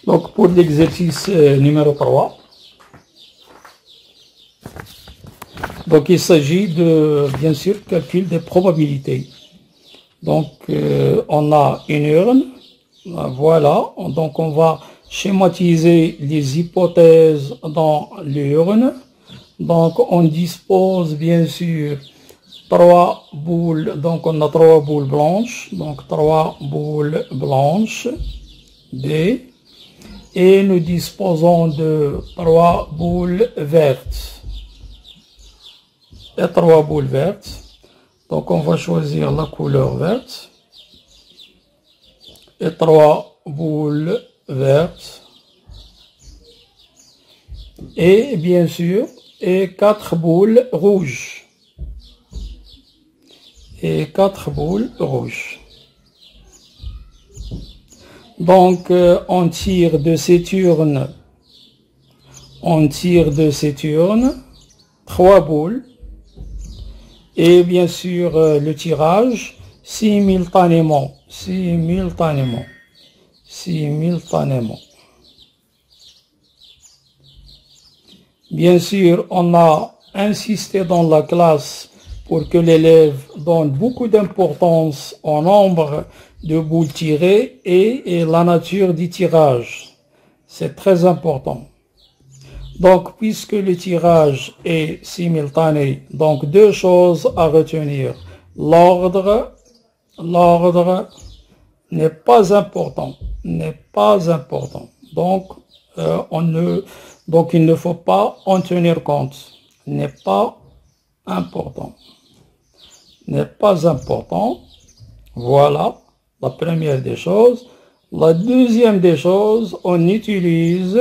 Donc, pour l'exercice numéro 3, donc il s'agit de, bien sûr, calcul des probabilités. Donc, on a une urne, voilà, donc on va schématiser les hypothèses dans l'urne. Donc, on dispose, bien sûr, 3 boules, donc on a 3 boules blanches, donc 3 boules blanches, B, et nous disposons de 3 boules vertes, et 3 boules vertes. Donc on va choisir la couleur verte, et 3 boules vertes, et bien sûr, et 4 boules rouges. Et 4 boules rouges. Donc, on tire de cette urne 3 boules. Et bien sûr, le tirage, simultanément. Bien sûr, on a insisté dans la classe pour que l'élève donne beaucoup d'importance au nombre de boules tirées et la nature du tirage. C'est très important. Donc, puisque le tirage est simultané, donc 2 choses à retenir. L'ordre n'est pas important. Donc, il ne faut pas en tenir compte. N'est pas important. Voilà la première des choses. La deuxième des choses, on utilise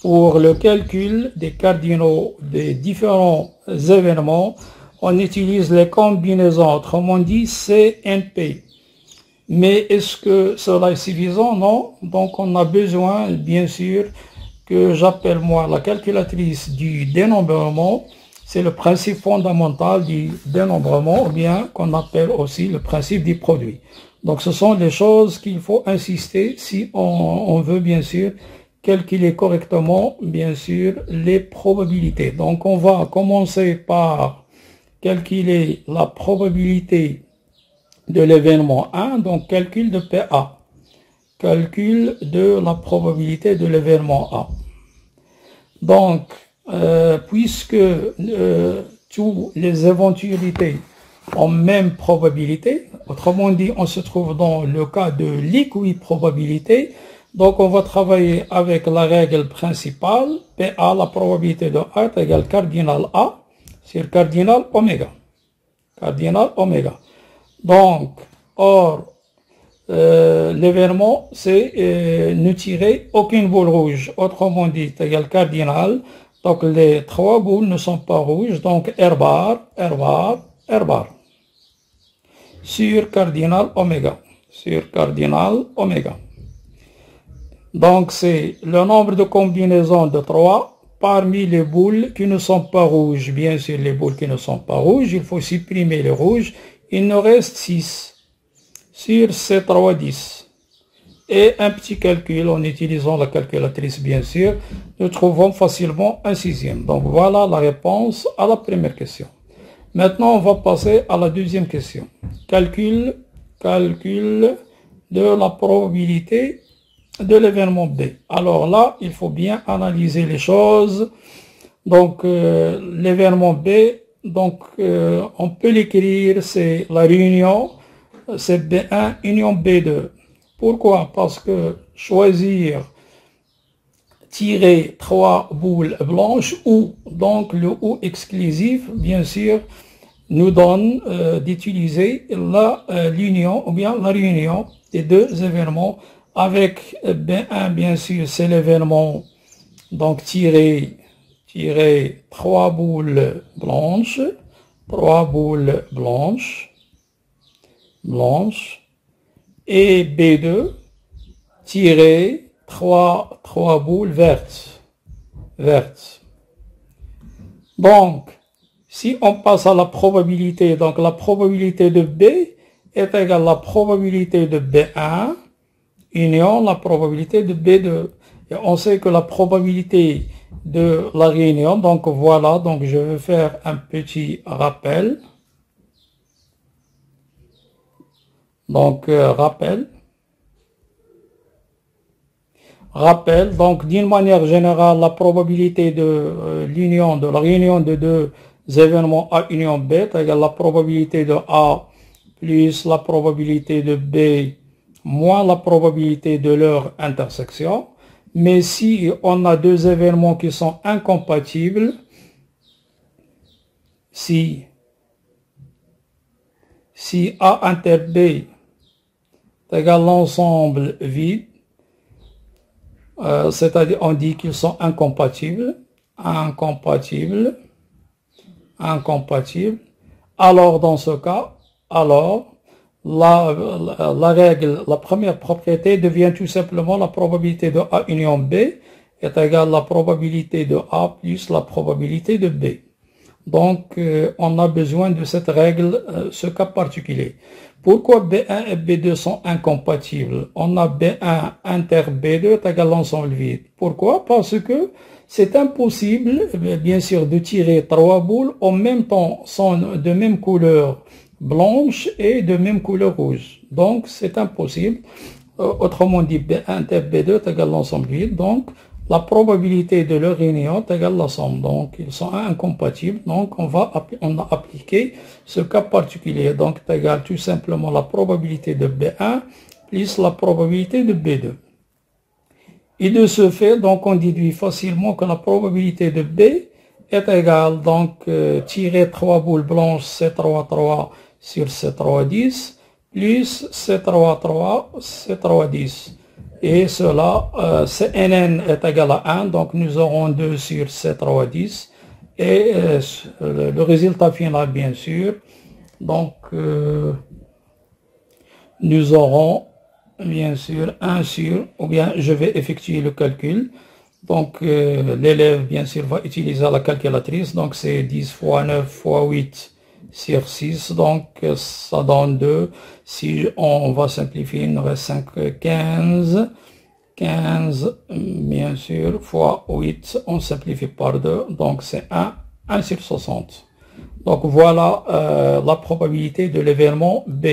pour le calcul des cardinaux des différents événements, on utilise les combinaisons, autrement dit CNP. Mais est-ce que cela est suffisant? Non. Donc on a besoin, bien sûr, que j'appelle moi la calculatrice du dénombrement. C'est le principe fondamental du dénombrement, ou bien qu'on appelle aussi le principe du produit. Donc ce sont les choses qu'il faut insister si on veut bien sûr calculer correctement, bien sûr, les probabilités. Donc on va commencer par calculer la probabilité de l'événement 1, donc calcul de PA. Calcul de la probabilité de l'événement A. Donc, puisque toutes les éventualités ont même probabilité, autrement dit, on se trouve dans le cas de l'équiprobabilité, donc on va travailler avec la règle principale, PA, la probabilité de A est égale cardinal A sur cardinal oméga. Donc, or, l'événement, c'est ne tirer aucune boule rouge. Autrement dit, égal cardinal. Donc, les 3 boules ne sont pas rouges. Donc, R bar. Sur cardinal oméga. Donc, c'est le nombre de combinaisons de 3 parmi les boules qui ne sont pas rouges. Bien sûr, les boules qui ne sont pas rouges, il faut supprimer les rouges. Il nous reste 6. Sur C3, 10. Et un petit calcul en utilisant la calculatrice, bien sûr, nous trouvons facilement un 6e. Donc voilà la réponse à la première question. Maintenant, on va passer à la deuxième question. Calcul de la probabilité de l'événement B. Alors là, il faut bien analyser les choses. Donc, l'événement B, donc, on peut l'écrire, c'est la réunion. C'est B1 union B2. Pourquoi? Parce que tirer 3 boules blanches ou, donc le ou exclusif, bien sûr, nous donne d'utiliser l'union ou bien la réunion des 2 événements avec B1, bien sûr, c'est l'événement, donc tirer 3 boules blanches, et B2 tirer 3 boules vertes. Donc, si on passe à la probabilité, donc la probabilité de B est égale à la probabilité de B1 union la probabilité de B2. Et on sait que la probabilité de la réunion, donc voilà, donc je vais faire un petit rappel. Donc, rappel, donc d'une manière générale, la probabilité de l'union, de la réunion de deux événements A union B est égale à la probabilité de A plus la probabilité de B moins la probabilité de leur intersection. Mais si on a deux événements qui sont incompatibles, si A inter B est égal à l'ensemble vide, c'est-à-dire on dit qu'ils sont incompatibles, alors dans ce cas, alors la règle, la première propriété devient tout simplement la probabilité de A union B est égale à la probabilité de A plus la probabilité de B. Donc, on a besoin de cette règle, ce cas particulier. Pourquoi B1 et B2 sont incompatibles? On a B1 inter B2 est égal à l'ensemble vide. Pourquoi? Parce que c'est impossible, bien sûr, de tirer trois boules en même temps, sont de même couleur blanche et de même couleur rouge. Donc, c'est impossible. Autrement dit, B1 inter B2 est égal à l'ensemble vide. Donc, la probabilité de leur réunion est égale à la somme. Donc, ils sont incompatibles. Donc, on a appliqué ce cas particulier. Donc, c'est égal tout simplement la probabilité de B1 plus la probabilité de B2. Et de ce fait, donc, on déduit facilement que la probabilité de B est égale, donc, tirer 3 boules blanches C3-3 sur C3-10 plus C3-3 C3-10. Et cela, Cnn est égal à 1, donc nous aurons 2 sur C3-10. Et le résultat final, bien sûr, donc nous aurons bien sûr 1 sur, ou bien je vais effectuer le calcul. Donc l'élève, bien sûr, va utiliser la calculatrice. Donc c'est 10 fois 9 fois 8 sur 6. Donc ça donne 2. Si on va simplifier, il nous reste 5, 15. 15, bien sûr, fois 8, on simplifie par 2. Donc c'est 1 sur 60. Donc voilà la probabilité de l'événement B.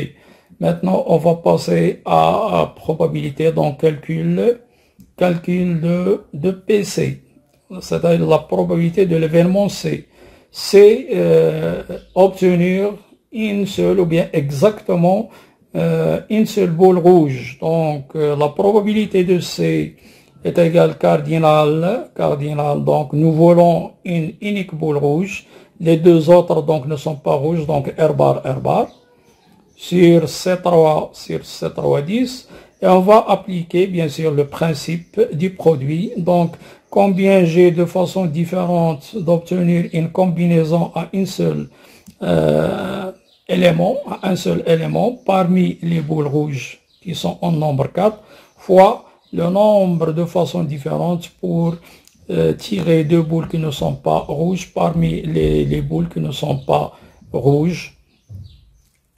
Maintenant, on va passer à probabilité, donc calcul de PC, c'est-à-dire la probabilité de l'événement C. C'est obtenir une seule ou bien exactement une seule boule rouge. Donc la probabilité de C est égale cardinal, donc nous voulons une unique boule rouge. Les deux autres donc ne sont pas rouges, donc R bar sur C3 sur C3-10, et on va appliquer bien sûr le principe du produit. Donc combien j'ai de façon différente d'obtenir une combinaison à un seul élément parmi les boules rouges qui sont en nombre 4 fois le nombre de façons différentes pour tirer deux boules qui ne sont pas rouges parmi les boules qui ne sont pas rouges.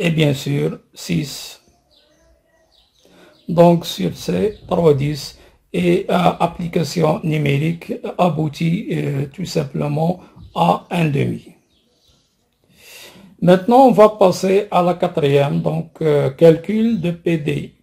Et bien sûr 6. Donc sur ces 3-10 et application numérique aboutit tout simplement à 1,5. Maintenant on va passer à la quatrième, donc calcul de PD.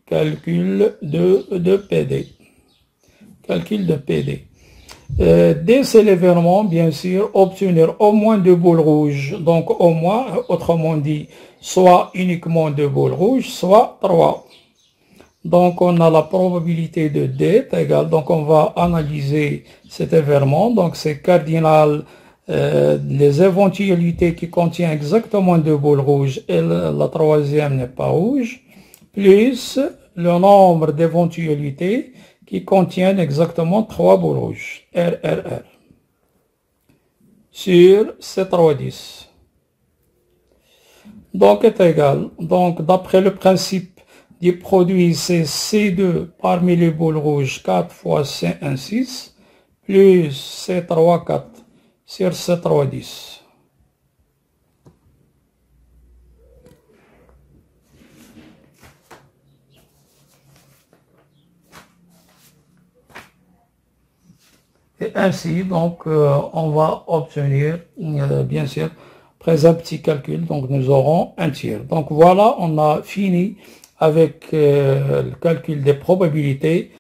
Dès ce l'événement, bien sûr, obtenir au moins deux boules rouges, donc au moins, autrement dit, soit uniquement deux boules rouges, soit 3. Donc on a la probabilité de D est égale, donc on va analyser cet événement, donc c'est cardinal, les éventualités qui contiennent exactement deux boules rouges et la troisième n'est pas rouge, plus le nombre d'éventualités qui contiennent exactement 3 boules rouges, RRR, sur C3-10. Donc est égal, donc d'après le principe du produit, c'est C2 parmi les boules rouges 4 fois C1 6, plus C3 4 sur C3-10. Et ainsi, donc, on va obtenir, bien sûr, après un petit calcul, donc nous aurons un tiers. Donc voilà, on a fini avec le calcul des probabilités.